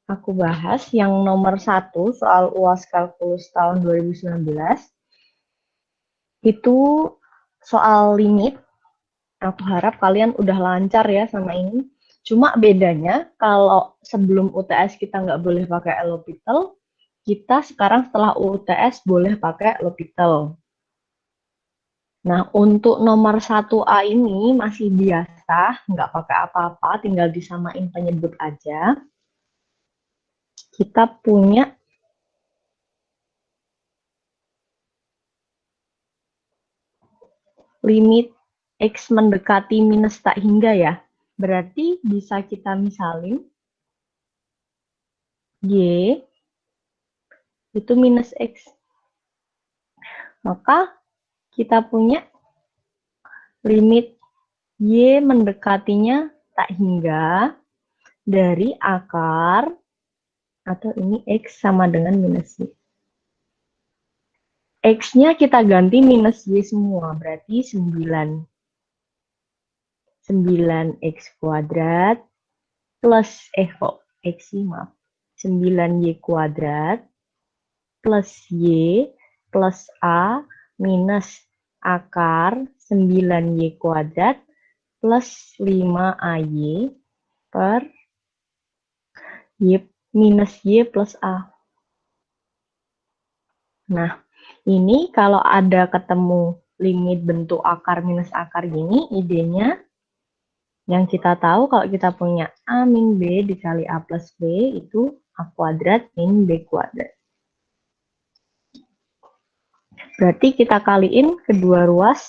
aku bahas yang nomor 1 soal UAS Kalkulus tahun 2019. Itu soal limit. Aku harap kalian udah lancar ya sama ini. Cuma bedanya kalau sebelum UTS kita nggak boleh pakai L'Hopital, kita sekarang setelah UTS boleh pakai L'Hopital. Nah, untuk nomor 1A ini masih biasa, nggak pakai apa-apa, tinggal disamain penyebut aja. Kita punya limit X mendekati minus tak hingga ya. Berarti bisa kita misalin Y itu minus X. Maka kita punya limit Y mendekatinya tak hingga dari akar, atau ini X sama dengan minus Y. X-nya kita ganti minus Y semua, berarti 9. 9X kuadrat plus, X sih maaf, 9Y kuadrat plus Y plus A minus akar 9Y kuadrat plus 5AY per Y minus Y plus A. Nah, ini kalau ada ketemu limit bentuk akar minus akar gini, idenya yang kita tahu kalau kita punya A min B dikali A plus B itu A kuadrat min B kuadrat. Berarti kita kaliin kedua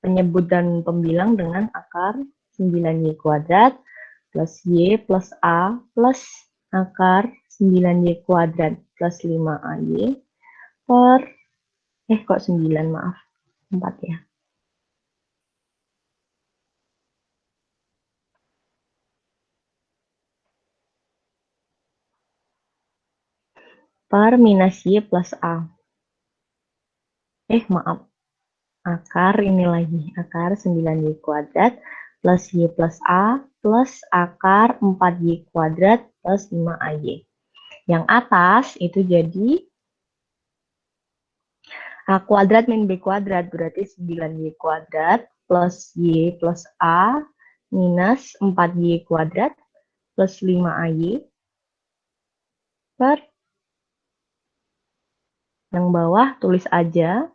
penyebut dan pembilang dengan akar 9Y kuadrat plus Y plus A plus akar 9Y kuadrat plus 5AY per, kok 9, maaf, 4 ya. Per minus Y plus A. Maaf. Akar ini lagi, akar 9Y kuadrat plus Y plus A plus akar 4Y kuadrat plus 5AY. Yang atas itu jadi A kuadrat min B kuadrat, berarti 9Y kuadrat plus Y plus A minus 4Y kuadrat plus 5AY per, yang bawah tulis aja,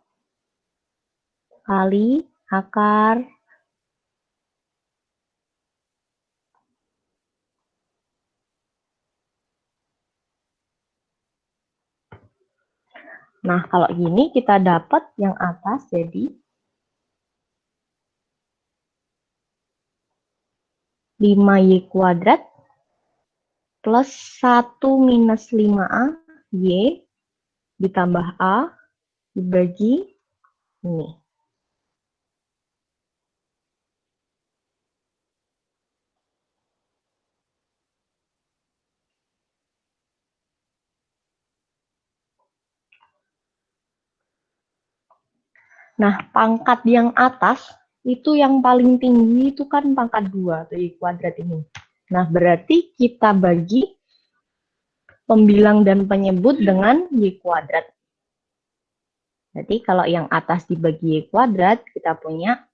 kali akar Nah, kalau gini kita dapat yang atas jadi 5Y kuadrat plus 1 minus 5A Y ditambah A dibagi ini. Nah, pangkat yang atas itu yang paling tinggi itu kan pangkat 2, Y kuadrat ini. Nah, berarti kita bagi pembilang dan penyebut dengan Y kuadrat. Jadi kalau yang atas dibagi Y kuadrat, kita punya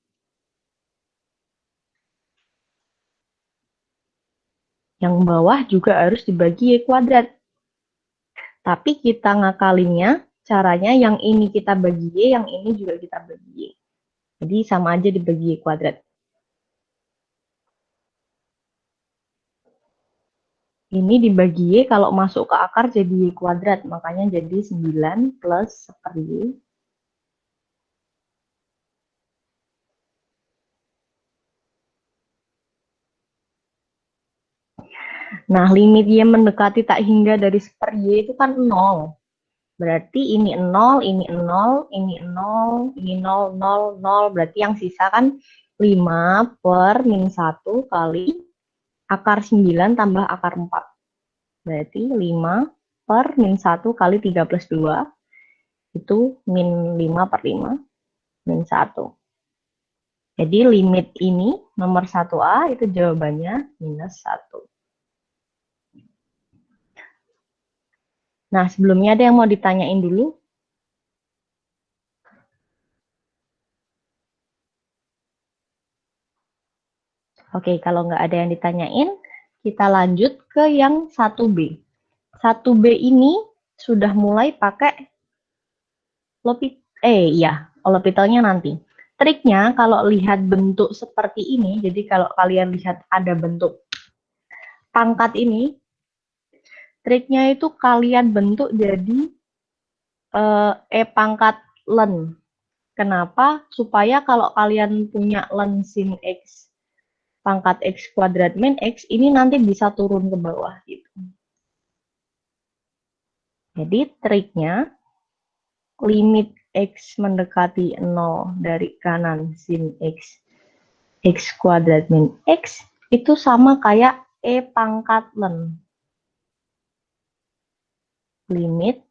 yang bawah juga harus dibagi Y kuadrat. Tapi kita ngakalinnya, caranya yang ini kita bagi Y, yang ini juga kita bagi Y. Jadi sama aja dibagi Y kuadrat. Ini dibagi Y, kalau masuk ke akar jadi Y kuadrat. Makanya jadi 9 plus 1 Y. Nah, limit Y mendekati tak hingga dari 1 Y itu kan 0. Berarti ini 0, ini 0, ini 0, ini 0, 0, 0. Berarti yang sisa kan 5 per min 1 kali akar 9 tambah akar 4. Berarti 5 per min 1 kali 3 plus 2. Itu min 5 per 5, min 1. Jadi limit ini, nomor 1A, itu jawabannya minus 1. Nah, sebelumnya ada yang mau ditanyain dulu? Oke, kalau nggak ada yang ditanyain, kita lanjut ke yang 1B. 1B ini sudah mulai pakai L'Hopitalnya nanti. Triknya kalau lihat bentuk seperti ini, jadi kalau kalian lihat ada bentuk pangkat ini, triknya itu kalian bentuk jadi E pangkat len. Kenapa? Supaya kalau kalian punya len sin X pangkat X kuadrat min X, ini nanti bisa turun ke bawah. Gitu. Jadi triknya, limit X mendekati 0 dari kanan sin X, X kuadrat min X, itu sama kayak E pangkat len. Limit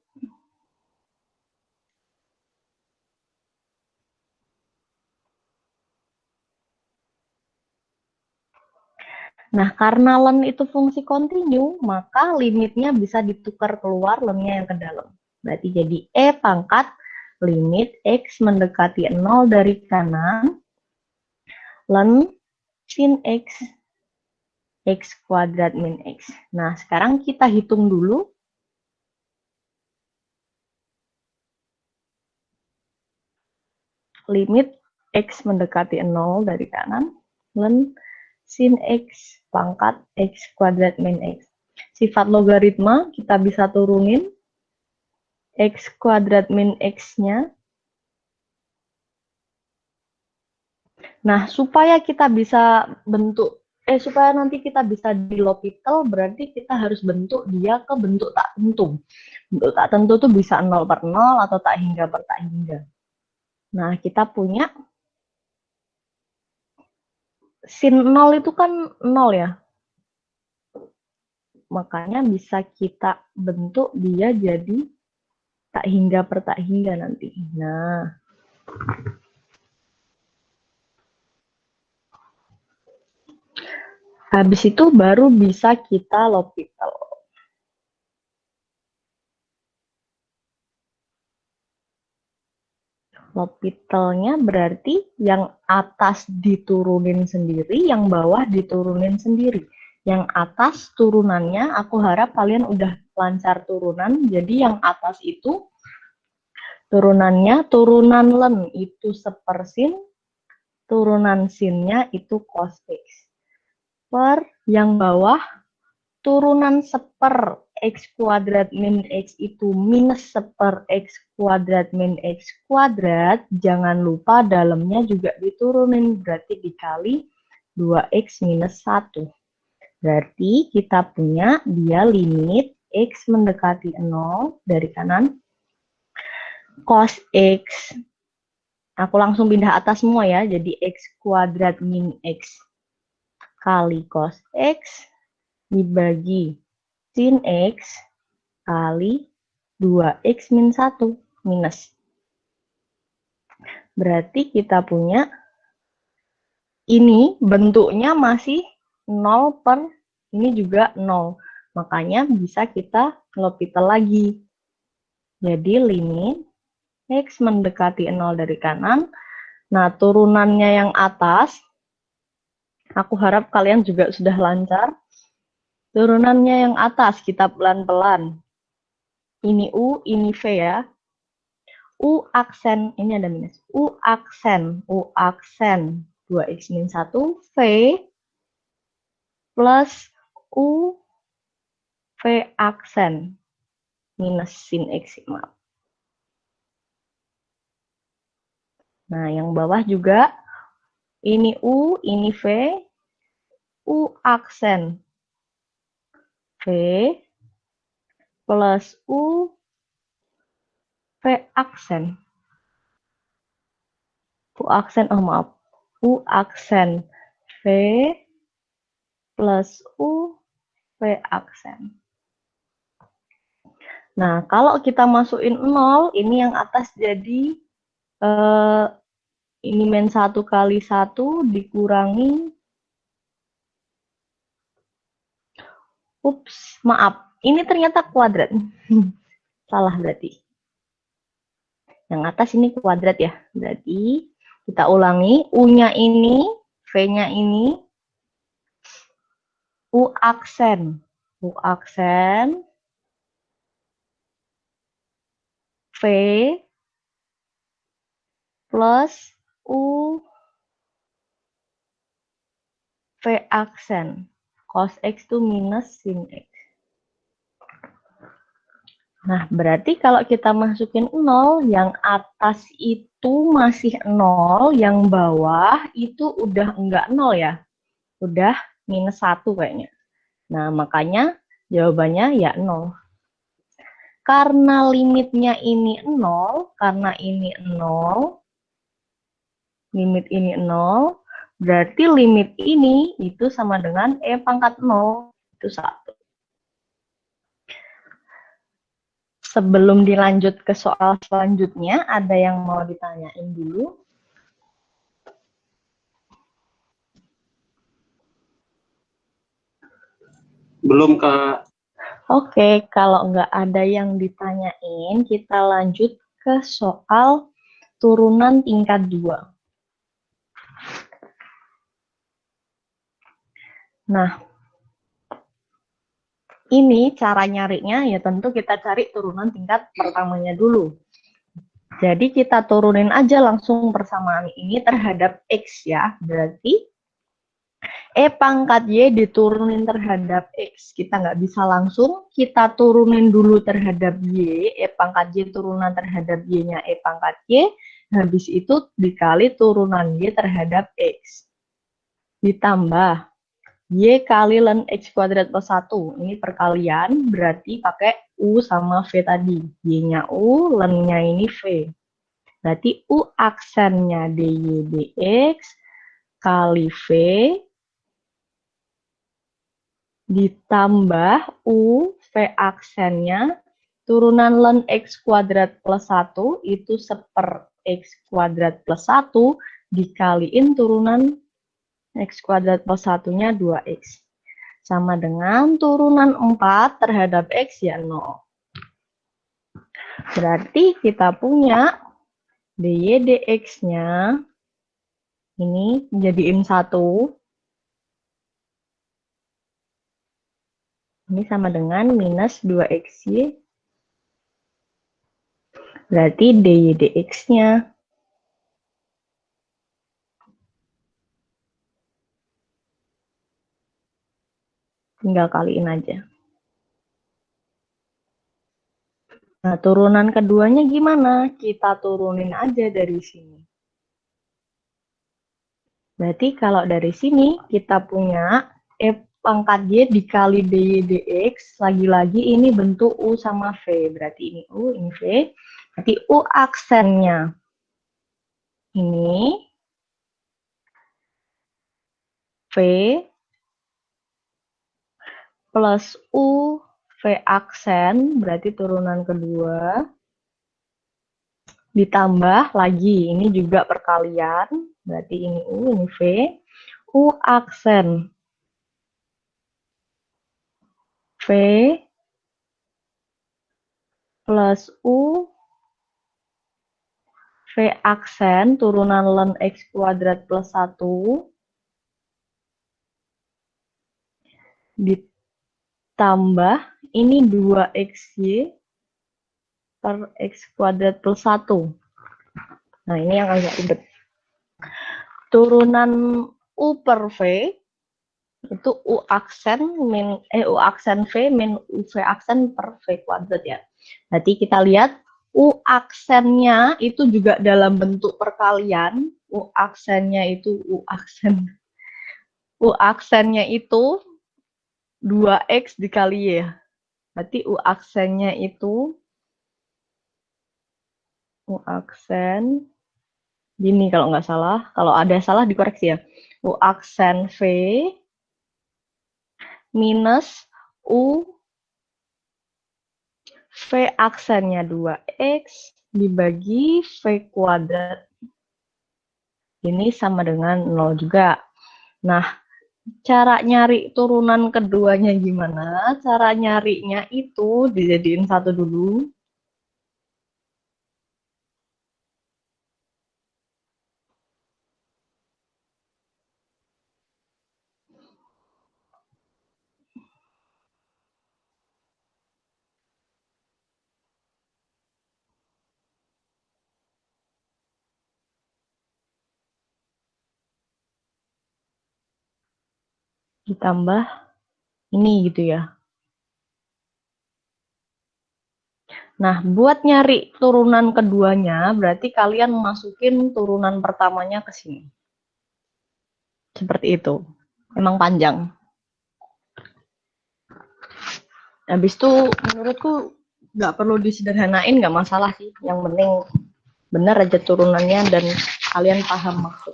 Nah, karena len itu fungsi kontinu, maka limitnya bisa ditukar keluar lennya yang ke dalam. Berarti jadi E pangkat limit X mendekati 0 dari kanan, len sin X, X kuadrat min X. Nah, sekarang kita hitung dulu. Limit X mendekati 0 dari kanan, len sin X pangkat X kuadrat min X. Sifat logaritma kita bisa turunin. X kuadrat min X-nya. Nah, supaya kita bisa supaya nanti kita bisa di L'Hopital, berarti kita harus bentuk dia ke bentuk tak tentu. Bentuk tak tentu itu bisa 0 per 0 atau tak hingga per tak hingga. Nah, kita punya sin 0 itu kan 0 ya. Makanya bisa kita bentuk dia jadi tak hingga per tak hingga nanti. Nah, habis itu baru bisa kita L'Hopital. L'Hopitalnya berarti yang atas diturunin sendiri, yang bawah diturunin sendiri. Yang atas turunannya, aku harap kalian udah lancar turunan. Jadi yang atas itu turunannya, turunan len itu sepersin, turunan sinnya itu cos X. Per yang bawah, turunan seper X kuadrat min X itu minus seper X kuadrat min X kuadrat, jangan lupa dalamnya juga diturunin, berarti dikali 2X minus 1. Berarti kita punya dia limit X mendekati 0 dari kanan, cos X, aku langsung pindah atas semua ya, jadi X kuadrat min X kali cos X dibagi sin X kali 2X min 1 minus. Berarti kita punya ini bentuknya masih 0 per ini juga 0. Makanya bisa kita L'Hopital lagi. Jadi limit X mendekati 0 dari kanan. Nah, turunannya yang atas, aku harap kalian juga sudah lancar. Turunannya yang atas kita pelan-pelan. Ini U, ini V ya. U aksen, ini ada minus. U aksen 2X min 1, V plus U V aksen minus sin X, maaf. Nah, yang bawah juga, ini U, ini V, U aksen V plus U V aksen. U aksen V plus U V aksen. Nah, kalau kita masukin 0, ini yang atas jadi ini min 1 kali 1 dikurangi, ups, maaf, ini ternyata kuadrat. Salah berarti. Yang atas ini kuadrat ya. Berarti kita ulangi. U-nya ini, V-nya ini, U aksen. U aksen, V plus U V aksen. Cos X itu minus sin X. Nah, berarti kalau kita masukin 0, yang atas itu masih 0, yang bawah itu udah enggak 0 ya. Udah minus 1 kayaknya. Nah, makanya jawabannya ya 0. Karena limitnya ini 0, karena ini 0, limit ini 0, berarti limit ini itu sama dengan E pangkat 0, itu 1. Sebelum dilanjut ke soal selanjutnya, ada yang mau ditanyain dulu? Belum, Kak. Oke, kalau nggak ada yang ditanyain, kita lanjut ke soal turunan tingkat 2. Nah, ini cara nyarinya ya tentu kita cari turunan tingkat pertamanya dulu. Jadi kita turunin aja langsung persamaan ini terhadap X ya. Berarti E pangkat Y diturunin terhadap X. Kita nggak bisa langsung, kita turunin dulu terhadap Y. E pangkat Y turunan terhadap Y-nya E pangkat Y. Habis itu dikali turunan Y terhadap X. Ditambah Y kali ln X kuadrat plus 1. Ini perkalian, berarti pakai U sama V tadi. Y-nya U, ln-nya ini V. Berarti U aksennya DY dx kali V ditambah U V aksennya turunan ln X kuadrat plus 1 itu seper X kuadrat plus 1 dikaliin turunan X kuadrat plus 1-nya 2X. Sama dengan turunan 4 terhadap X ya 0. Berarti kita punya dy dx-nya ini jadiin 1. Ini sama dengan minus 2xy. Berarti dy dx-nya tinggal kaliin aja. Nah, turunan keduanya gimana? Kita turunin aja dari sini. Berarti kalau dari sini kita punya E pangkat Y dikali dy dx, lagi-lagi ini bentuk U sama V. Berarti ini U, ini V. Berarti U aksennya ini V plus U V aksen, berarti turunan kedua, ditambah lagi, ini juga perkalian, berarti ini U, ini V, U aksen V plus U V aksen turunan ln X kuadrat plus 1 ditambah ini 2xy per X kuadrat plus 1. Nah, ini yang agak ribet. Turunan U per V itu U aksen U aksen V min U V aksen per V kuadrat ya. Berarti kita lihat U aksennya itu juga dalam bentuk perkalian. U aksennya itu U aksennya itu 2x dikali Y. Berarti U aksennya itu U aksen gini kalau nggak salah. Kalau ada salah dikoreksi ya. U aksen V minus U V aksennya 2x dibagi V kuadrat. Ini sama dengan 0 juga. Nah, cara nyari turunan keduanya gimana? Cara nyarinya itu dijadiin 1 dulu. ditambah ini gitu ya. Nah, buat nyari turunan keduanya, berarti kalian masukin turunan pertamanya ke sini. Seperti itu. Emang panjang. Habis itu menurutku nggak perlu disederhanain, nggak masalah sih. Yang penting benar aja turunannya dan kalian paham maksud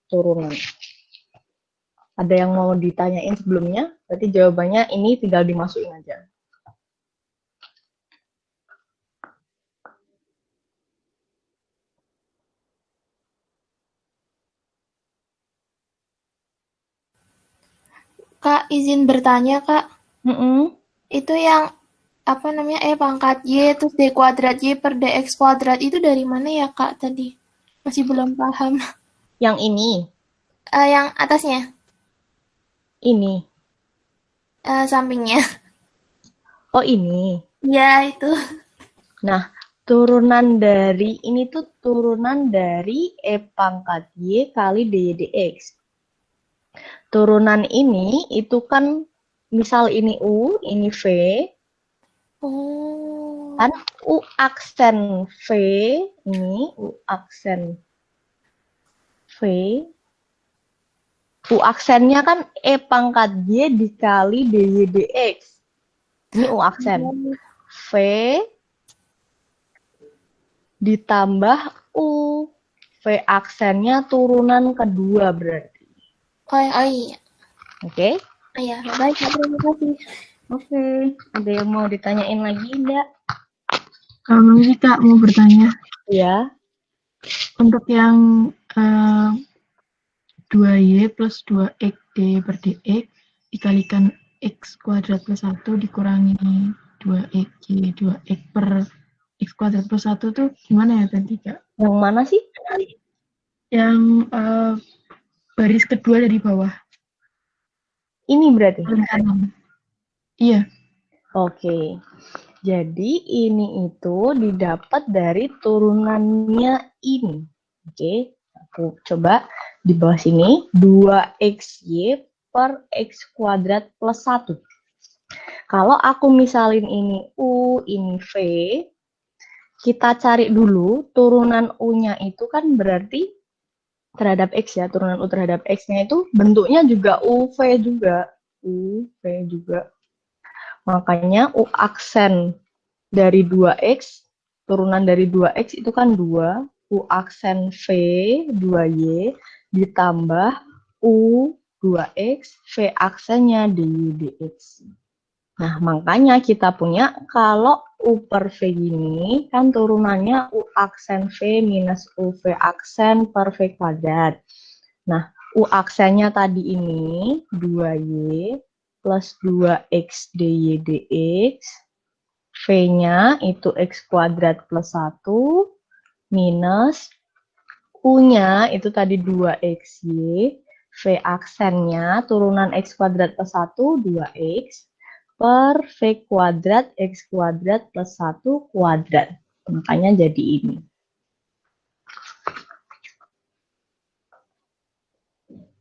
turunan. Ada yang mau ditanyain sebelumnya? Berarti jawabannya ini tinggal dimasukin aja. Kak, izin bertanya, Kak. Itu yang apa namanya pangkat Y terus D kuadrat Y per DX kuadrat itu dari mana ya, Kak, tadi? Masih belum paham. Yang ini? Yang atasnya. Ini? Sampingnya. Oh, ini? Ya, itu. Nah, turunan dari, ini tuh turunan dari E pangkat Y kali DY DX. Turunan ini itu kan misal ini U, ini V. Oh. Kan U aksen V, ini U aksen V. U aksennya kan E pangkat Y dikali DY DX. Ini U aksen. V ditambah U. V aksennya turunan kedua berarti. Oh iya. Oke? Iya, baik, terima kasih. Oke. Ada yang mau ditanyain lagi enggak? Mungkin Kak mau bertanya. Ya. Untuk yang 2Y plus 2X D per DX dikalikan X kuadrat plus 1 dikurangi 2X Y 2X per X kuadrat plus 1 tuh gimana ya tadi Kak? Yang mana sih? Yang baris kedua dari bawah. Ini berarti? Iya. Oke. Jadi ini itu didapat dari turunannya ini. Oke. Aku coba di bawah sini 2xy per x kuadrat plus 1. Kalau aku misalin ini U, ini V, kita cari dulu turunan U-nya itu kan berarti terhadap X ya, turunan U terhadap X-nya itu bentuknya juga UV juga. UV juga. Makanya U aksen dari 2X, turunan dari 2X itu kan 2, U aksen V, 2Y, ditambah U, 2X, V aksennya DY, DX. Nah, makanya kita punya kalau U per V ini kan turunannya U aksen V minus UV aksen per V kuadrat. Nah, U aksennya tadi ini 2Y plus 2X DY DX. V-nya itu X kuadrat plus 1 minus U-nya itu tadi 2XY. V aksennya turunan X kuadrat plus 1, 2X. Per V kuadrat X kuadrat plus 1 kuadrat. Makanya jadi ini.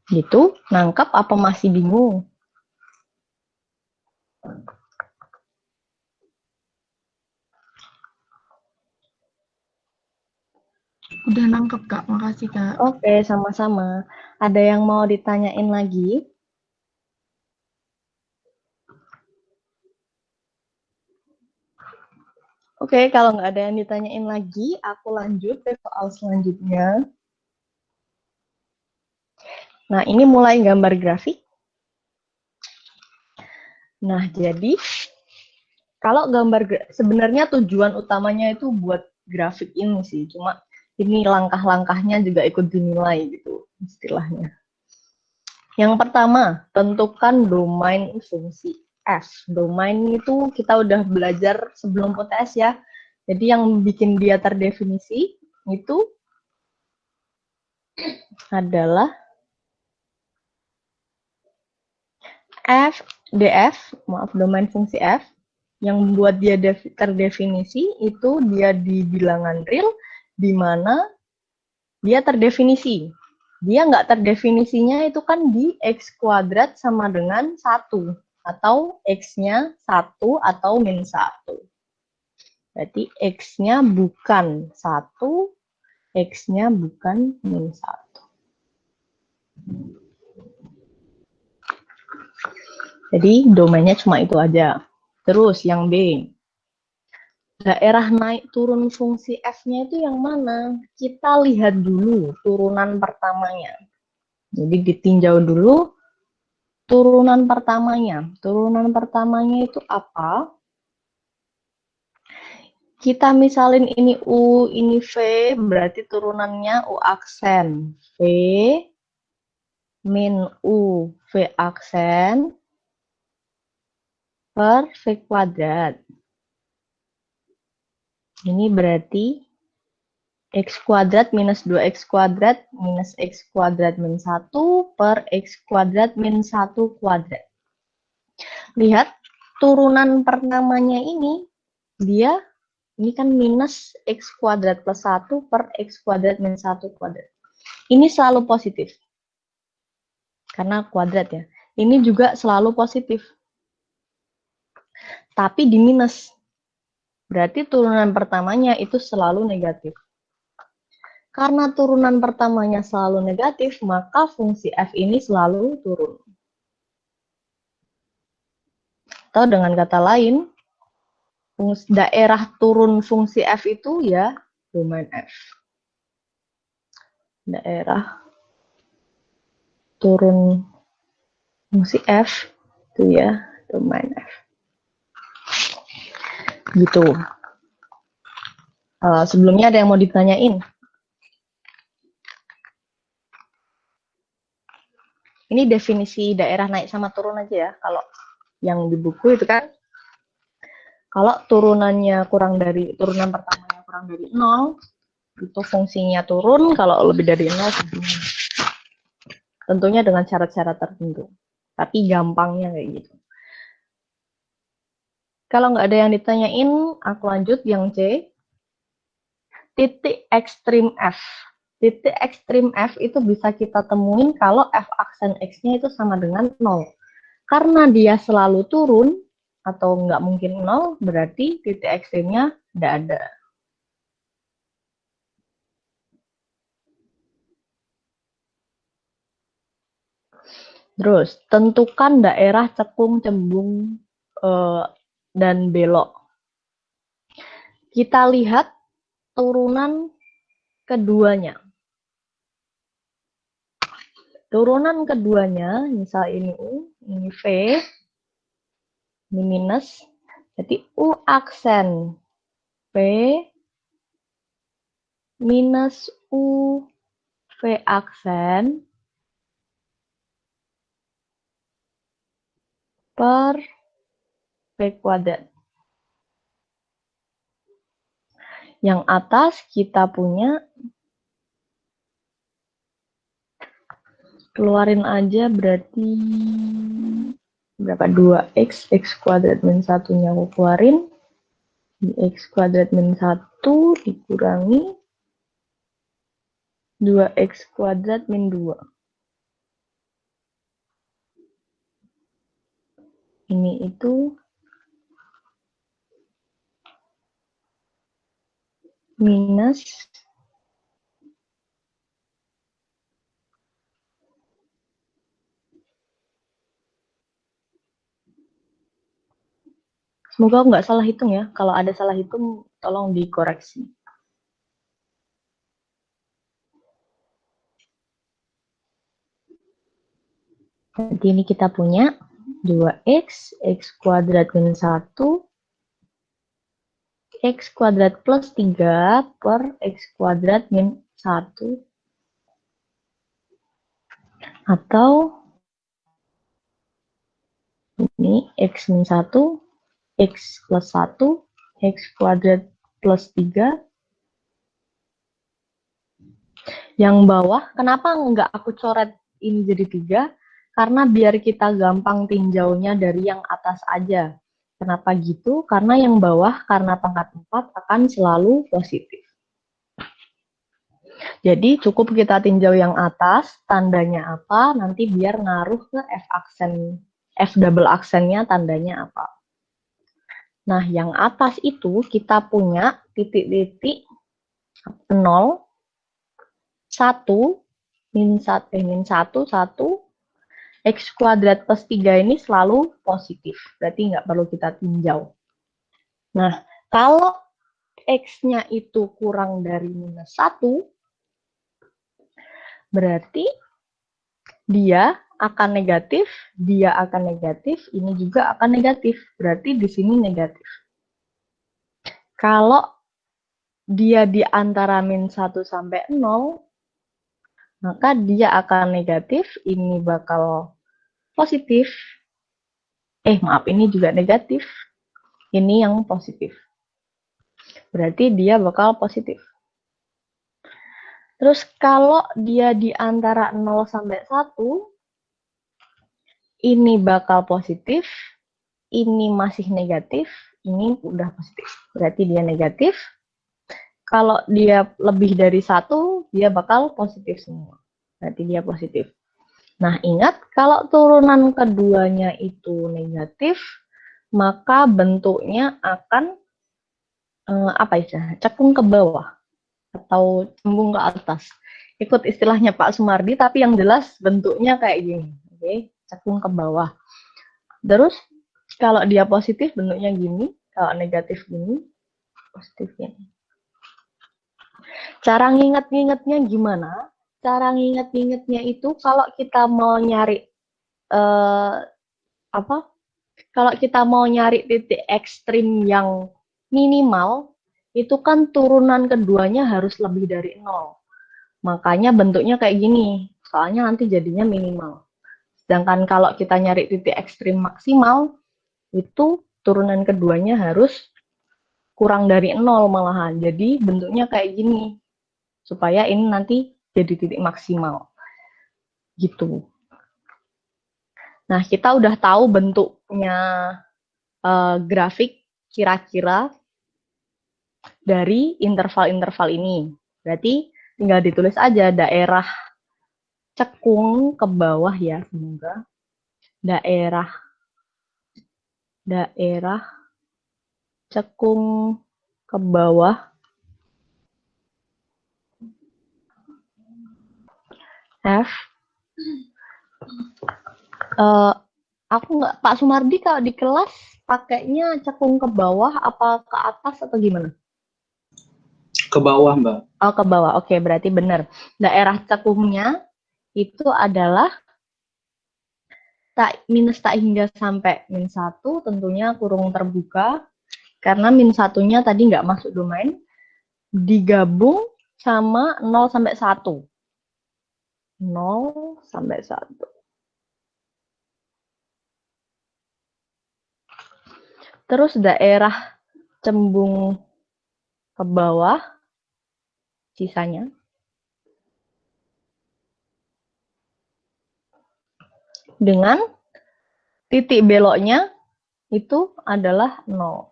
Gitu, nangkep apa masih bingung? Udah nangkep Kak, makasih Kak. Oke, sama-sama. Ada yang mau ditanyain lagi? Oke, kalau nggak ada yang ditanyain lagi, aku lanjut ke soal selanjutnya. Nah, ini mulai gambar grafik. Nah, jadi kalau gambar, sebenarnya tujuan utamanya itu buat grafik ini sih, cuma ini langkah-langkahnya juga ikut dinilai gitu istilahnya. Yang pertama, tentukan domain fungsi F. Domain itu kita udah belajar sebelum UTS ya. Jadi yang bikin dia terdefinisi itu adalah F, DF, maaf, domain fungsi F. Yang membuat dia terdefinisi itu dia di bilangan real, di mana dia terdefinisi. dia nggak terdefinisinya itu kan di X kuadrat sama dengan 1. Atau X-nya 1 atau min 1. Berarti X-nya bukan 1, X-nya bukan min 1. Jadi domainnya cuma itu aja. Terus yang B. Daerah naik turun fungsi F-nya itu yang mana? Kita lihat dulu turunan pertamanya. Jadi ditinjau dulu turunan pertamanya. Turunan pertamanya itu apa? Kita misalin ini U, ini V, berarti turunannya U aksen. V min U, V aksen per V kuadrat. Ini berarti X kuadrat minus 2X kuadrat minus X kuadrat min 1 per X kuadrat min 1 kuadrat. Lihat, turunan pertamanya ini, ini kan minus X kuadrat plus 1 per X kuadrat min 1 kuadrat. Ini selalu positif. Karena kuadrat ya. Ini juga selalu positif. Tapi di minus. Berarti turunan pertamanya itu selalu negatif. Karena turunan pertamanya selalu negatif, maka fungsi F ini selalu turun. Atau dengan kata lain, daerah turun fungsi F itu ya domain F. Daerah turun fungsi F itu ya domain F. Gitu. Sebelumnya ada yang mau ditanyain? Ini definisi daerah naik sama turun aja ya. Kalau yang di buku itu kan, kalau turunan pertamanya kurang dari 0, itu fungsinya turun, kalau lebih dari 0, tentunya dengan syarat-syarat tertentu. Tapi gampangnya kayak gitu. Kalau nggak ada yang ditanyain, aku lanjut yang C. Titik ekstrim F. Titik ekstrim F itu bisa kita temuin kalau F aksen X-nya itu sama dengan 0. Karena dia selalu turun, atau nggak mungkin 0, berarti titik ekstrimnya tidak ada. Terus, tentukan daerah cekung, cembung, dan belok. Kita lihat turunan keduanya. Turunan keduanya, misal ini U, ini V, ini minus, jadi U aksen V minus U V aksen per V kuadrat. Yang atas kita punya, keluarin aja berarti berapa? 2x, x kuadrat min 1-nya aku keluarin. X kuadrat min 1 dikurangi 2x kuadrat min 2. Ini itu minus semoga nggak salah hitung ya. Kalau ada salah hitung, tolong dikoreksi. Jadi ini kita punya 2x, x kuadrat min 1, x kuadrat plus 3 per x kuadrat min 1. Atau ini x min 1, x plus 1, x kuadrat plus 3. Yang bawah, kenapa nggak aku coret ini jadi 3? Karena biar kita gampang tinjaunya dari yang atas aja. Kenapa gitu? Karena yang bawah, karena pangkat 4 akan selalu positif. Jadi cukup kita tinjau yang atas, tandanya apa, nanti biar ngaruh ke F double aksennya tandanya apa. Nah, yang atas itu kita punya titik-titik 0, 1, min 1, 1, X kuadrat plus 3 ini selalu positif. Berarti nggak perlu kita tinjau. Nah, kalau X-nya itu kurang dari minus 1, berarti dia akan negatif, ini juga akan negatif. Berarti di sini negatif. Kalau dia di antara min 1 sampai 0, maka dia akan negatif, ini bakal positif. Maaf, ini juga negatif. Ini yang positif. Berarti dia bakal positif. Terus kalau dia di antara 0 sampai 1, ini bakal positif, ini masih negatif, ini udah positif. Berarti dia negatif. Kalau dia lebih dari 1, dia bakal positif semua. Berarti dia positif. Nah, ingat, kalau turunan keduanya itu negatif, maka bentuknya akan cekung ke bawah atau cembung ke atas. Ikut istilahnya Pak Sumardi, tapi yang jelas bentuknya kayak gini. Oke, cekung ke bawah. Terus kalau dia positif bentuknya gini, kalau negatif gini, positif gini. Cara nginget-ngingetnya gimana? Cara nginget-ngingetnya itu kalau kita mau nyari kalau kita mau nyari titik ekstrim yang minimal, itu kan turunan keduanya harus lebih dari 0. Makanya bentuknya kayak gini, soalnya nanti jadinya minimal. Sedangkan kalau kita nyari titik ekstrim maksimal, itu turunan keduanya harus kurang dari 0 malahan. Jadi bentuknya kayak gini, supaya ini nanti jadi titik maksimal. Gitu. Nah, kita udah tahu bentuknya grafik kira-kira dari interval-interval ini. Berarti tinggal ditulis aja daerah cekung ke bawah ya, semoga. Daerah cekung ke bawah F. Aku nggak, Pak Sumardi kalau di kelas pakainya cekung ke bawah apa ke atas atau gimana? Ke bawah, Mbak. Oh, ke bawah. Oke, berarti benar. Daerah cekungnya itu adalah minus tak hingga sampai min 1, tentunya kurung terbuka. Karena min 1-nya tadi nggak masuk domain. Digabung sama 0 sampai 1. 0 sampai 1. Terus daerah cembung ke bawah, sisanya. Dengan titik beloknya itu adalah 0.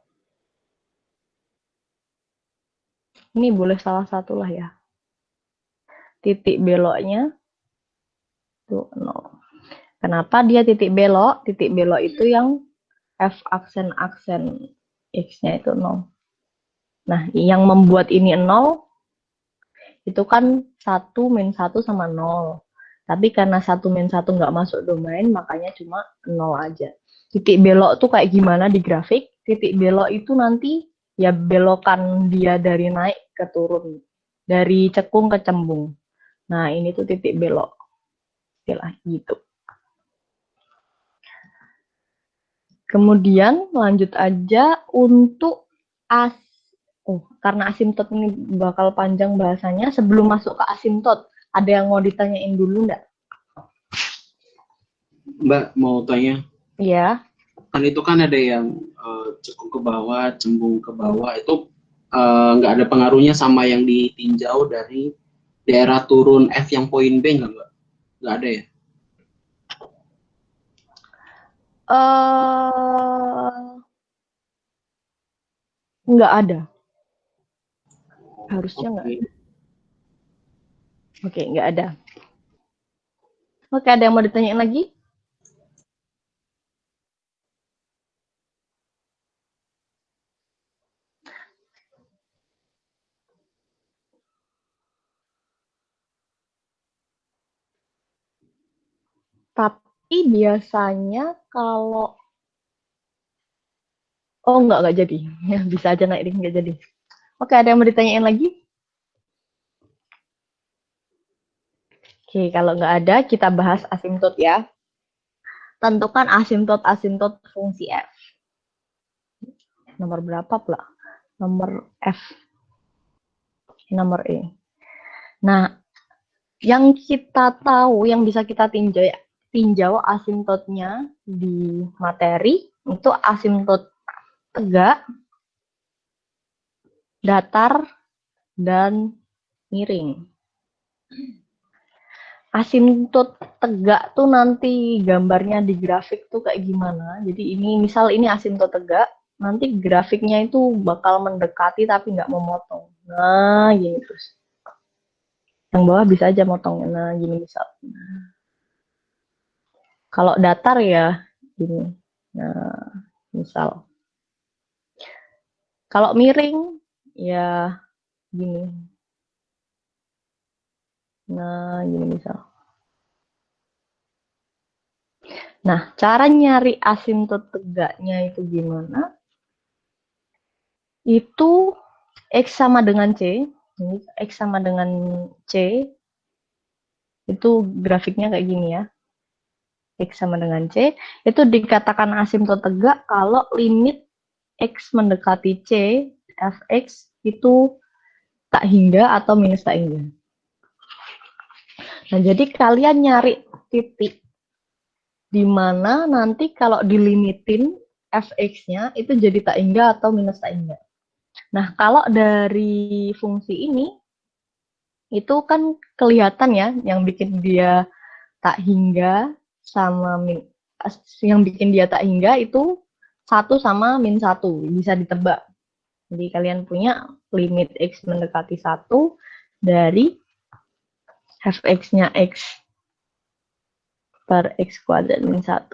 Ini boleh salah satu lah ya. Titik beloknya itu 0. Kenapa dia titik belok? Titik belok itu yang F aksen X-nya itu 0. Nah, yang membuat ini 0, itu kan 1 min 1 sama 0. Tapi karena 1 min 1 nggak masuk domain, makanya cuma 0 aja. Titik belok tuh kayak gimana di grafik? Titik belok itu nanti ya belokan dia dari naik ke turun. Dari cekung ke cembung. Nah, ini tuh titik belok. Istilah gitu. Kemudian lanjut aja untuk karena asimtot ini bakal panjang bahasanya. Sebelum masuk ke asimtot, ada yang mau ditanyain dulu nggak? Mbak mau tanya. Iya. Kan itu kan ada yang cekung ke bawah, cembung ke bawah. Itu nggak ada pengaruhnya sama yang ditinjau dari daerah turun F yang poin B nggak, Mbak? Nggak ada ya? Nggak ada. Harusnya nggak ada. Oke, nggak ada. Oke, ada yang mau ditanyain lagi? Tapi biasanya kalau nggak jadi. Ya, bisa aja naik nggak jadi. Oke, ada yang mau ditanyain lagi? Oke, kalau nggak ada, kita bahas asimtot ya. Tentukan asimtot fungsi f. Nomor berapa pula? Nomor f. Nomor e. Nah, yang kita tahu, yang bisa kita tinjau asimtotnya di materi, itu asimtot tegak, datar, dan miring. Asimtot tegak tuh nanti gambarnya di grafik tuh kayak gimana. Jadi ini misal ini asimtot tegak, nanti grafiknya itu bakal mendekati tapi nggak memotong. Nah, gini terus. Yang bawah bisa aja motong. Nah, gini misal. Kalau datar ya gini. Nah, misal. Kalau miring ya gini. Nah, gini misal. Nah, cara nyari asimtot tegaknya itu gimana? Itu X sama dengan C. Ini X sama dengan C. Itu grafiknya kayak gini ya. X sama dengan C. Itu dikatakan asimtot tegak kalau limit X mendekati C, fx itu tak hingga atau minus tak hingga. Nah, jadi kalian nyari titik di mana nanti kalau dilimitin fx-nya itu jadi tak hingga atau minus tak hingga. Nah, kalau dari fungsi ini itu kan kelihatan ya yang bikin dia tak hingga sama yang bikin dia tak hingga itu 1 sama min 1, bisa ditebak. Jadi kalian punya limit X mendekati 1 dari fx-nya X per X kuadrat min 1.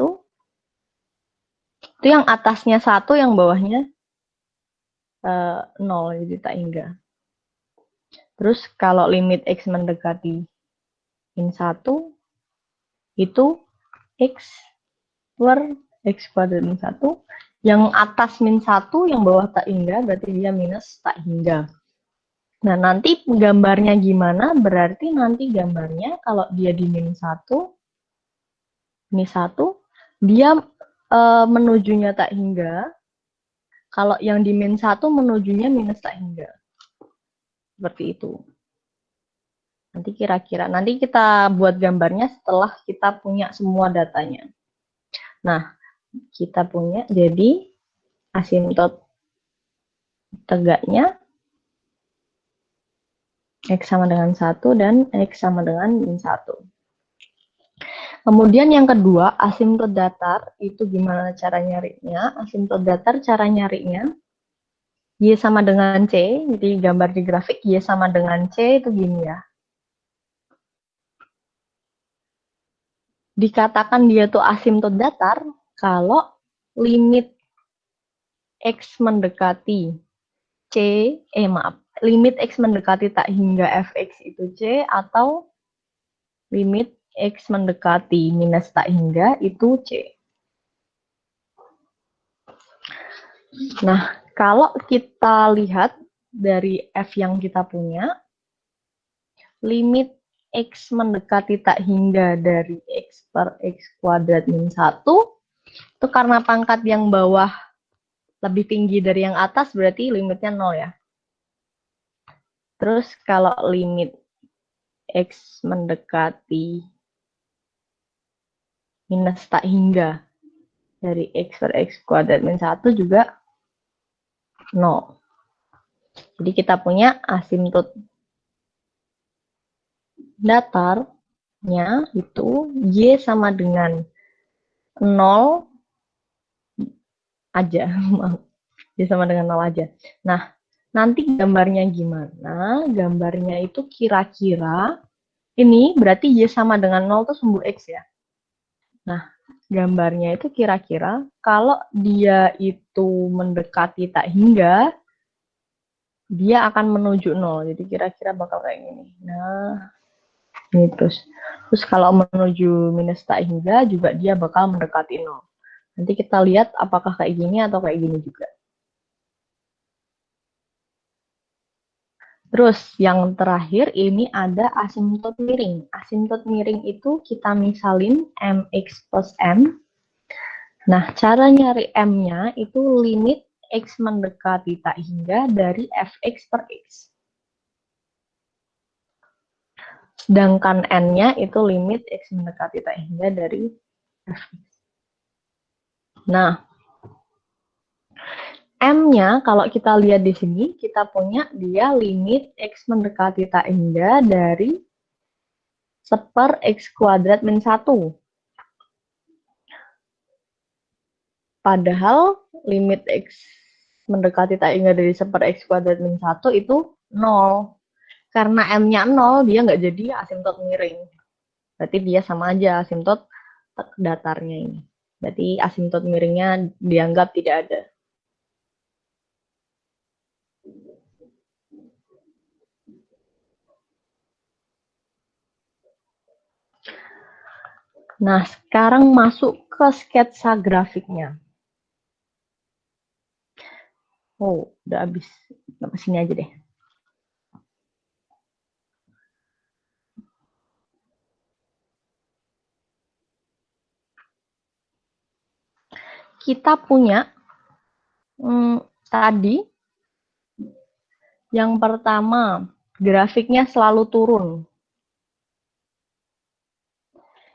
Itu yang atasnya 1, yang bawahnya 0, jadi tak hingga. Terus kalau limit X mendekati min 1, itu X per X kuadrat min 1. Yang atas min 1, yang bawah tak hingga, berarti dia minus tak hingga. Nah, nanti gambarnya gimana? Berarti nanti gambarnya kalau dia di min 1, dia menujunya tak hingga. Kalau yang di min 1 menujunya minus tak hingga. Seperti itu. Nanti kira-kira, nanti kita buat gambarnya setelah kita punya semua datanya. Nah, kita punya, jadi asimtot tegaknya X sama dengan 1 dan X sama dengan min 1. Kemudian yang kedua, asimtot datar, itu gimana cara nyarinya? Asimtot datar cara nyarinya, Y sama dengan C, jadi gambar di grafik Y sama dengan C itu gini ya. Dikatakan dia tuh asimtot datar kalau limit X mendekati C, limit X mendekati tak hingga fx itu C, atau limit X mendekati minus tak hingga itu C. Nah, kalau kita lihat dari F yang kita punya, limit X mendekati tak hingga dari X per X kuadrat min 1, itu karena pangkat yang bawah lebih tinggi dari yang atas, berarti limitnya 0 ya. Terus kalau limit X mendekati minus tak hingga dari X per X kuadrat min 1 juga 0. Jadi kita punya asimtot datarnya itu Y sama dengan 0 aja. Y sama dengan 0 aja. Nah, nanti gambarnya gimana? Gambarnya itu kira-kira ini berarti Y sama dengan 0 itu sumbu X ya. Nah, gambarnya itu kira-kira kalau dia itu mendekati tak hingga, dia akan menuju 0. Jadi kira-kira bakal kayak gini. Nah, ini terus. Terus kalau menuju minus tak hingga juga dia bakal mendekati 0. Nanti kita lihat apakah kayak gini atau kayak gini juga. Terus yang terakhir ini ada asimtot miring. Asimtot miring itu kita misalin mx plus m. Nah, cara nyari m-nya itu limit x mendekati tak hingga dari fx per x. Sedangkan n-nya itu limit x mendekati tak hingga dari fx. Nah, M-nya kalau kita lihat di sini, kita punya dia limit X mendekati tak hingga dari 1/x kuadrat min 1. Padahal limit X mendekati tak hingga dari 1/x kuadrat min 1 itu 0. Karena M-nya 0, dia nggak jadi asimtot miring. Berarti dia sama aja asimtot datarnya ini. Berarti asimtot miringnya dianggap tidak ada. Nah, sekarang masuk ke sketsa grafiknya. Oh, udah habis. Sampai sini aja deh. Kita punya tadi yang pertama, grafiknya selalu turun.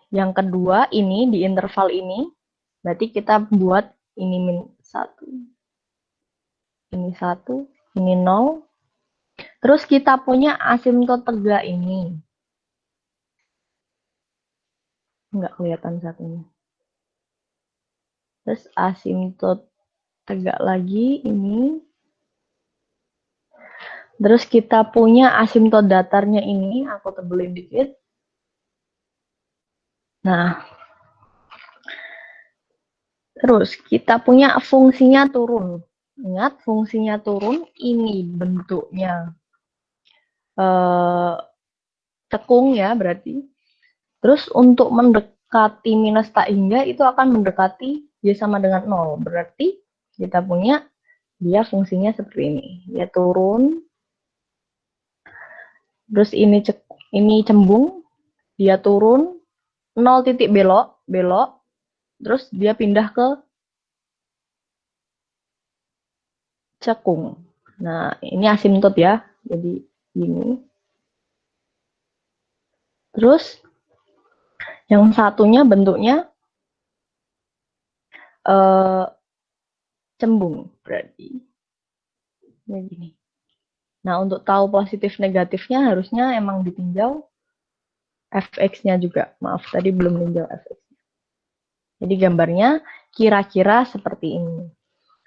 Yang kedua, ini di interval ini, berarti kita buat ini min 1. Ini 1, ini 0. Terus kita punya asimtot tegak ini. Nggak kelihatan satunya. Terus asimtot tegak lagi ini. Terus kita punya asimtot datarnya ini, aku tebelin dikit. Nah, terus kita punya fungsinya turun. Ingat, fungsinya turun, ini bentuknya cekung ya berarti. Terus untuk mendekati minus tak hingga itu akan mendekati Y sama dengan 0. Berarti kita punya dia fungsinya seperti ini. Dia turun. Terus ini cembung. Dia turun. 0 titik belok. Terus dia pindah ke cekung. Nah, ini asimtot ya. Jadi ini. Terus yang satunya bentuknya cembung berarti. Begini. Nah, untuk tahu positif negatifnya harusnya emang ditinjau fx-nya juga. Maaf, tadi belum tinjau fx-nya. Jadi gambarnya kira-kira seperti ini.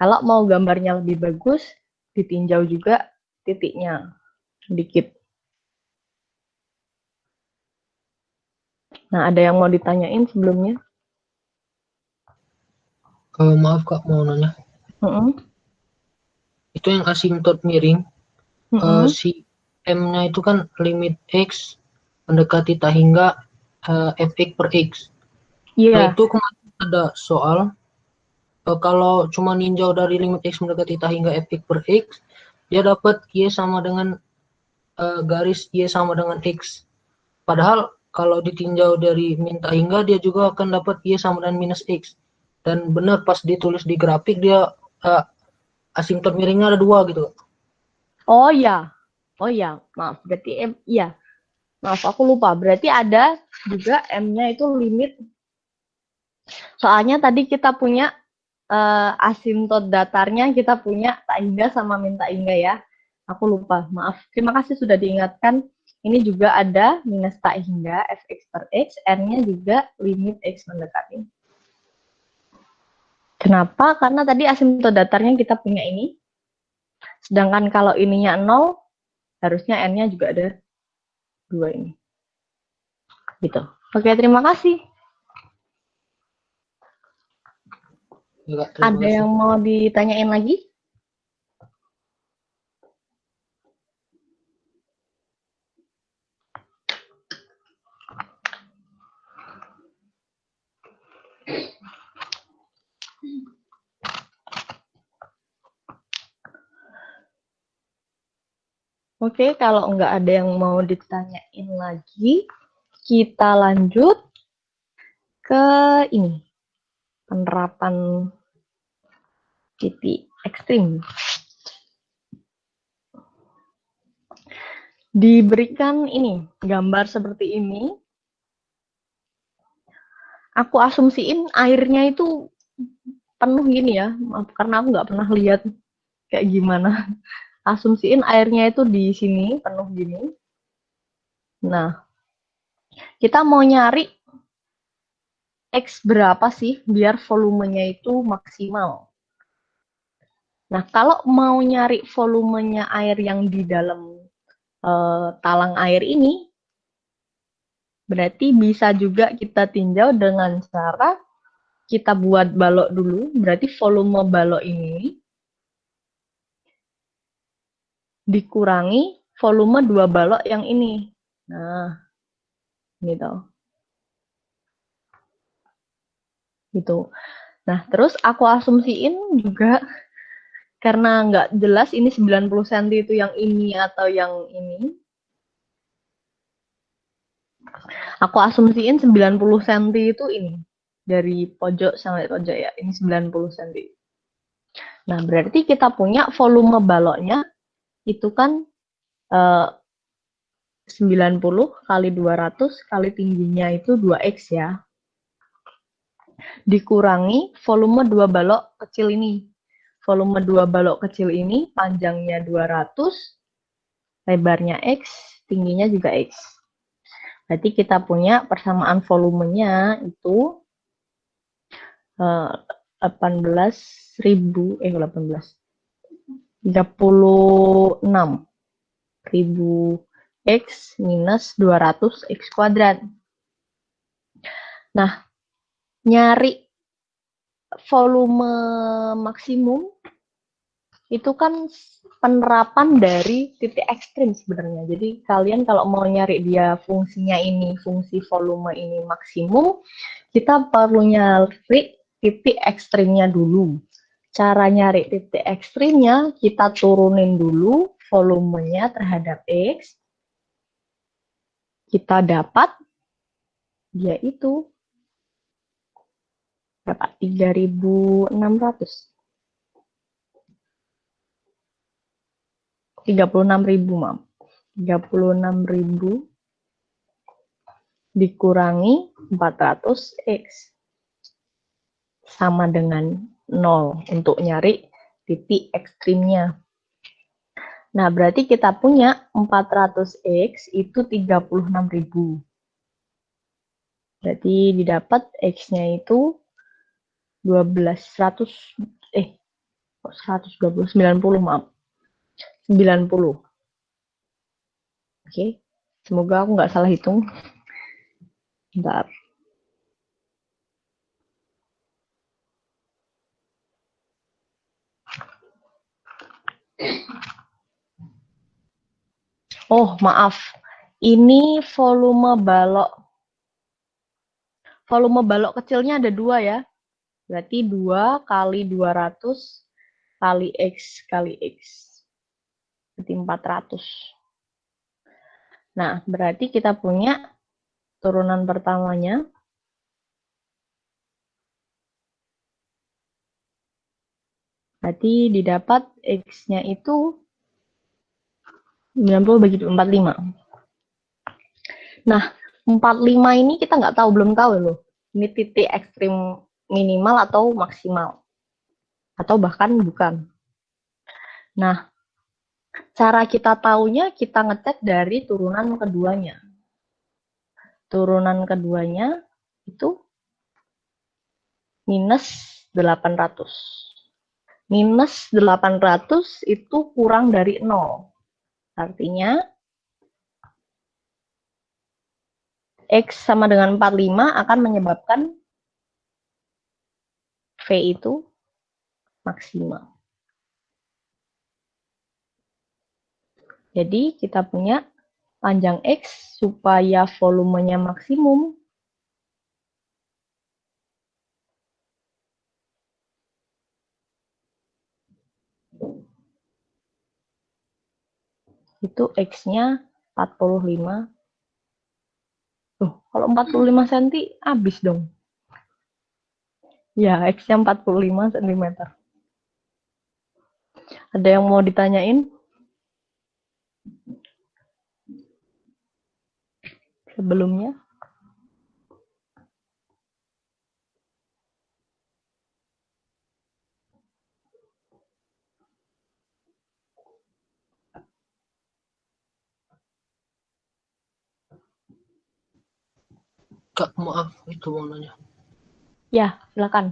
Kalau mau gambarnya lebih bagus, ditinjau juga titiknya sedikit. Nah, ada yang mau ditanyain sebelumnya? Maaf Kak, mau nanya. Itu yang asimtot miring, si M-nya itu kan limit X mendekati tak hingga fx per X. Iya. Nah, itu kemarin ada soal, kalau cuma ninjau dari limit X mendekati tak hingga fx per X, dia dapat Y sama dengan garis Y sama dengan X. Padahal kalau ditinjau dari min tak hingga, dia juga akan dapat Y sama dengan minus X. Dan benar pas ditulis di grafik dia asimtot miringnya ada 2 gitu. Oh ya, maaf. Berarti iya. Maaf, aku lupa. Berarti ada juga M-nya itu limit. Soalnya tadi kita punya asimtot datarnya, kita punya tak hingga sama min tak hingga ya. Aku lupa, maaf. Terima kasih sudah diingatkan. Ini juga ada minus tak hingga fx per x, n-nya juga limit x mendekati. Kenapa? Karena tadi asimtot datarnya kita punya ini. Sedangkan kalau ininya 0, harusnya n-nya juga ada 2 ini. Gitu. Oke, terima kasih. Ya, Kak, terima Ada kasih. yang mau ditanyain lagi? Oke, kalau nggak ada yang mau ditanyain lagi, kita lanjut ke ini, penerapan titik ekstrim. Diberikan ini, gambar seperti ini. Aku asumsiin airnya itu penuh gini ya, karena aku nggak pernah lihat kayak gimana. Asumsiin airnya itu di sini, penuh gini. Nah, kita mau nyari X berapa sih biar volumenya itu maksimal. Nah, kalau mau nyari volumenya air yang di dalam talang air ini, berarti bisa juga kita tinjau dengan cara kita buat balok dulu. Berarti volume balok ini dikurangi volume 2 balok yang ini. Nah, gitu. Gitu. Nah, terus aku asumsiin juga karena nggak jelas ini 90 cm itu yang ini atau yang ini. Aku asumsiin 90 cm itu ini. Dari pojok sampai pojok ya. Ini 90 cm. Nah, berarti kita punya volume baloknya itu kan 90 kali 200 kali tingginya itu 2X ya. Dikurangi volume 2 balok kecil ini. Volume 2 balok kecil ini panjangnya 200, lebarnya X, tingginya juga X. Berarti kita punya persamaan volumenya itu 36.000 X minus 200 X kuadrat. Nah, nyari volume maksimum itu kan penerapan dari titik ekstrim sebenarnya. Jadi kalian kalau mau nyari dia fungsinya ini, fungsi volume ini maksimum, kita perlu nyari titik ekstrimnya dulu. Cara nyari titik ekstrimnya, kita turunin dulu volumenya terhadap X. Kita dapat yaitu dapat 3.600. 36.000, Mam. 36.000 dikurangi 400X sama dengan 0 untuk nyari titik ekstrimnya. Nah, berarti kita punya 400X itu 36.000. Berarti didapat X-nya itu 90, maaf. 90. Oke, semoga aku nggak salah hitung. Bentar. Oh, maaf. Ini volume balok. Volume balok kecilnya ada 2 ya. Berarti 2 kali 200 kali X kali X. Berarti 400. Nah, berarti kita punya turunan pertamanya. Berarti didapat X-nya itu 90 bagi 45. Nah, 45 ini kita nggak tahu, belum tahu loh. Ini titik ekstrim minimal atau maksimal. Atau bahkan bukan. Nah, cara kita taunya kita ngecek dari turunan keduanya. Turunan keduanya itu minus 800. Minus 800 itu kurang dari 0. Artinya X sama dengan 45 akan menyebabkan V itu maksimal. Jadi kita punya panjang X supaya volumenya maksimum. Itu X-nya 45. Kalau 45 cm habis dong. Ya, X-nya 45 cm. Ada yang mau ditanyain? Sebelumnya? Kak, maaf, itu mau nanya. Ya, silakan.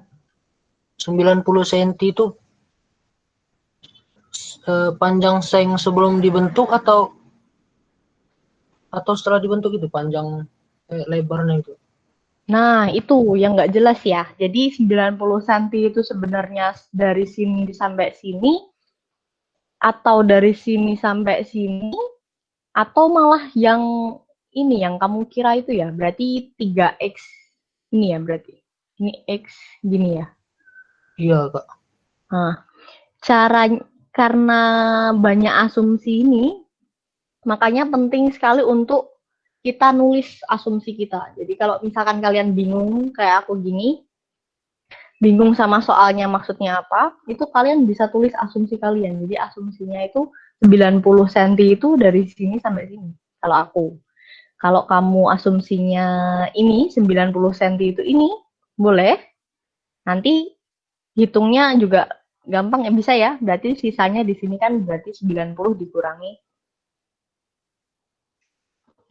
90 cm itu panjang seng sebelum dibentuk atau setelah dibentuk itu panjang lebarnya itu? Nah, itu yang nggak jelas ya. Jadi 90 cm itu sebenarnya dari sini sampai sini, atau dari sini sampai sini, atau malah yang ini yang kamu kira itu ya. Berarti 3X ini ya berarti. Ini X gini ya. Iya, Kak. Nah, karena banyak asumsi ini, makanya penting sekali untuk kita nulis asumsi kita. Jadi kalau misalkan kalian bingung kayak aku gini, bingung sama soalnya maksudnya apa, itu kalian bisa tulis asumsi kalian. Jadi asumsinya itu 90 cm itu dari sini sampai sini. Kalau aku. Kalau kamu asumsinya ini 90 cm itu ini, boleh. Nanti hitungnya juga gampang ya, bisa ya. Berarti sisanya di sini kan berarti 90 dikurangi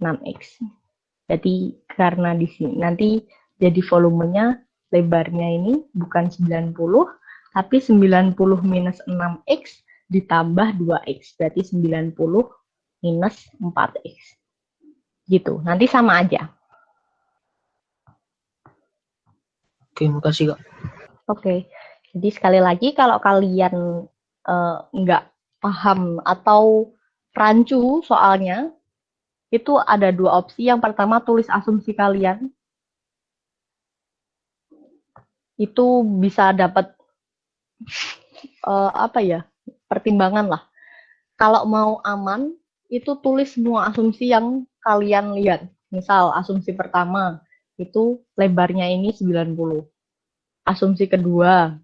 6X. Jadi karena di sini nanti jadi volumenya lebarnya ini bukan 90, tapi 90 minus 6X ditambah 2X. Berarti 90 minus 4X. Gitu. Nanti sama aja. Oke, makasih, Kak. Oke. Jadi sekali lagi kalau kalian nggak paham atau rancu soalnya, itu ada dua opsi. Yang pertama, tulis asumsi kalian. Itu bisa dapat pertimbangan lah. Kalau mau aman, itu tulis semua asumsi yang kalian lihat. Misal, asumsi pertama, itu lebarnya ini 90. Asumsi kedua,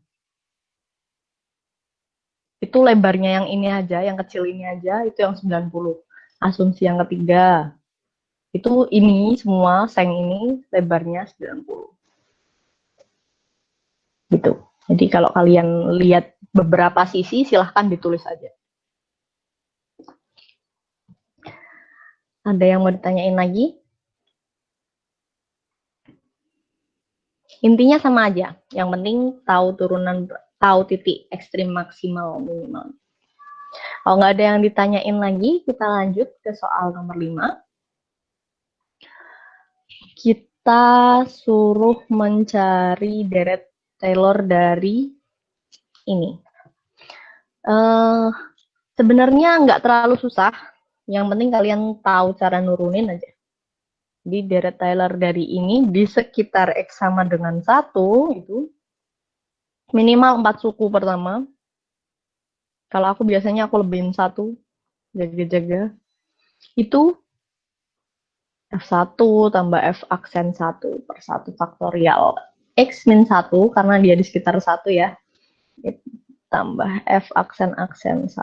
itu lebarnya yang ini aja, yang kecil ini aja, itu yang 90. Asumsi yang ketiga, itu ini semua seng ini lebarnya 90. Gitu. Jadi kalau kalian lihat beberapa sisi, silahkan ditulis aja. Ada yang mau ditanyain lagi? Intinya sama aja. Yang penting tahu titik ekstrim maksimal minimal. Kalau nggak ada yang ditanyain lagi, kita lanjut ke soal nomor 5. Kita suruh mencari deret Taylor dari ini. Sebenarnya nggak terlalu susah. Yang penting kalian tahu cara nurunin aja. Jadi deret Taylor dari ini di sekitar X sama dengan 1 itu minimal 4 suku pertama. Kalau aku biasanya aku lebihin 1, jaga-jaga. Itu F1 tambah F aksen 1 per 1 faktorial. X min 1, karena dia di sekitar 1 ya. Tambah F aksen-aksen 1.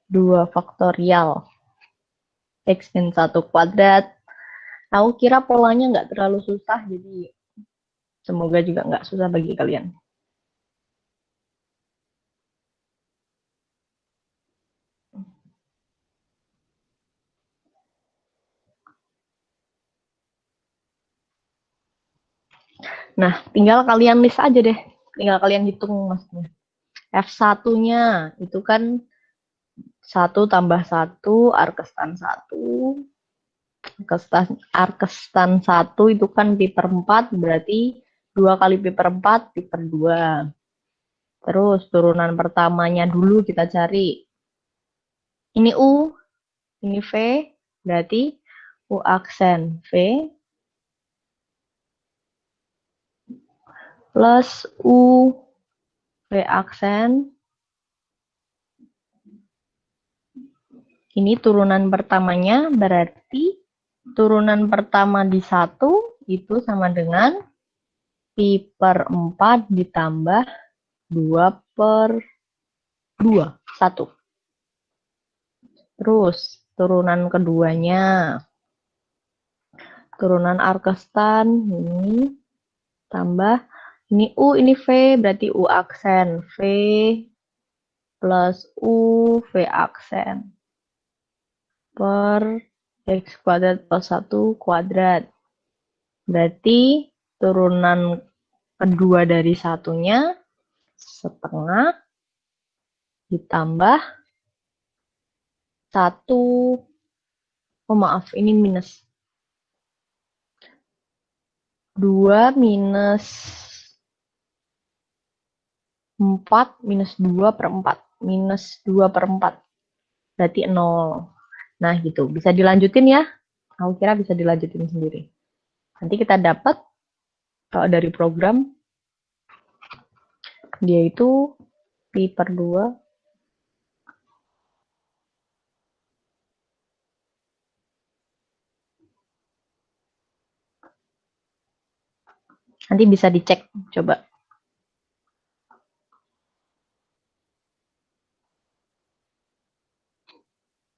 2 faktorial. X min 1 kuadrat. Aku kira polanya nggak terlalu susah, jadi semoga juga nggak susah bagi kalian. Nah, tinggal kalian list aja deh. Tinggal kalian hitung maksudnya. F1-nya itu kan 1 tambah 1 arkestan 1 Arkestan 1 itu kan pi per 4, berarti 2 kali pi per 4, pi per 2. Terus turunan pertamanya dulu kita cari. Ini U, ini V, berarti U aksen V plus U V aksen. Ini turunan pertamanya, berarti turunan pertama di 1 itu sama dengan pi per 4 ditambah 2 per 2, 1. Terus turunan keduanya, turunan Arkestan ini tambah ini U, ini V, berarti U aksen V plus U V aksen per X kuadrat plus 1 kuadrat. Berarti turunan kedua dari satunya setengah ditambah 1, oh maaf, ini minus 2 minus 4 minus 2 per 4. Minus 2 per 4. Berarti 0. Nah, gitu. Bisa dilanjutin ya. Aku kira bisa dilanjutin sendiri. Nanti kita dapat, kalau dari program, dia itu pi per 2. Nanti bisa dicek, coba.